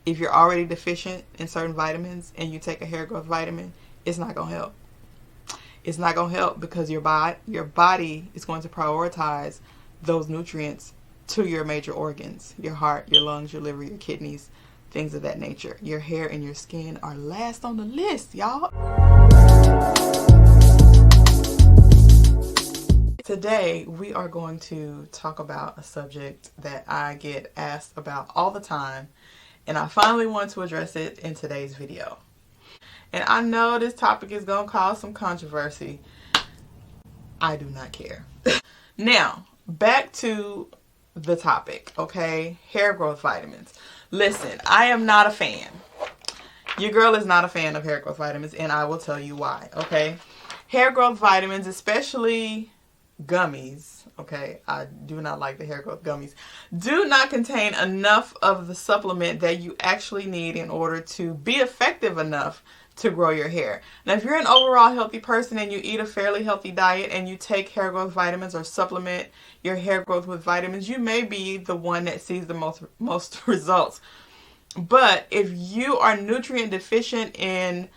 If you're already deficient in certain vitamins and you take a hair growth vitamin, it's not going to help. It's not going to help because your body is going to prioritize those nutrients to your major organs, your heart, your lungs, your liver, your kidneys, things of that nature. Your hair and your skin are last on the list, y'all. Today, we are going to talk about a subject that I get asked about all the time, and I finally want to address it in today's video. And I know this topic is going to cause some controversy. I do not care. Now, back to the topic, okay? Hair growth vitamins. Listen, I am not a fan. Your girl is not a fan of hair growth vitamins, and I will tell you why, okay? Hair growth vitamins, especially gummies, okay, I do not like the hair growth gummies, do not contain enough of the supplement that you actually need in order to be effective enough to grow your hair. Now, if you're an overall healthy person and you eat a fairly healthy diet and you take hair growth vitamins or supplement your hair growth with vitamins, you may be the one that sees the most results. But if you are nutrient deficient in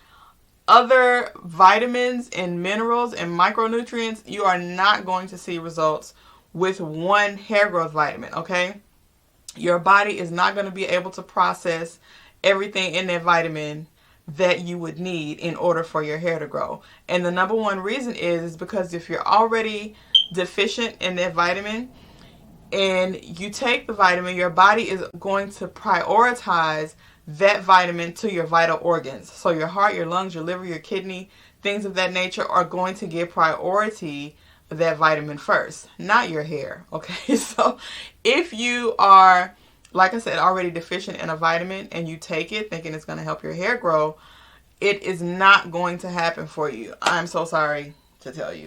other vitamins and minerals and micronutrients, you are not going to see results with one hair growth vitamin, okay? Your body is not going to be able to process everything in that vitamin that you would need in order for your hair to grow. And the number one reason is because if you're already deficient in that vitamin and you take the vitamin, your body is going to prioritize that vitamin to your vital organs. So your heart, your lungs, your liver, your kidney, things of that nature are going to give priority to that vitamin first, not your hair, okay? So if you are, like I said, already deficient in a vitamin and you take it thinking it's going to help your hair grow, it is not going to happen for you. I'm so sorry to tell you.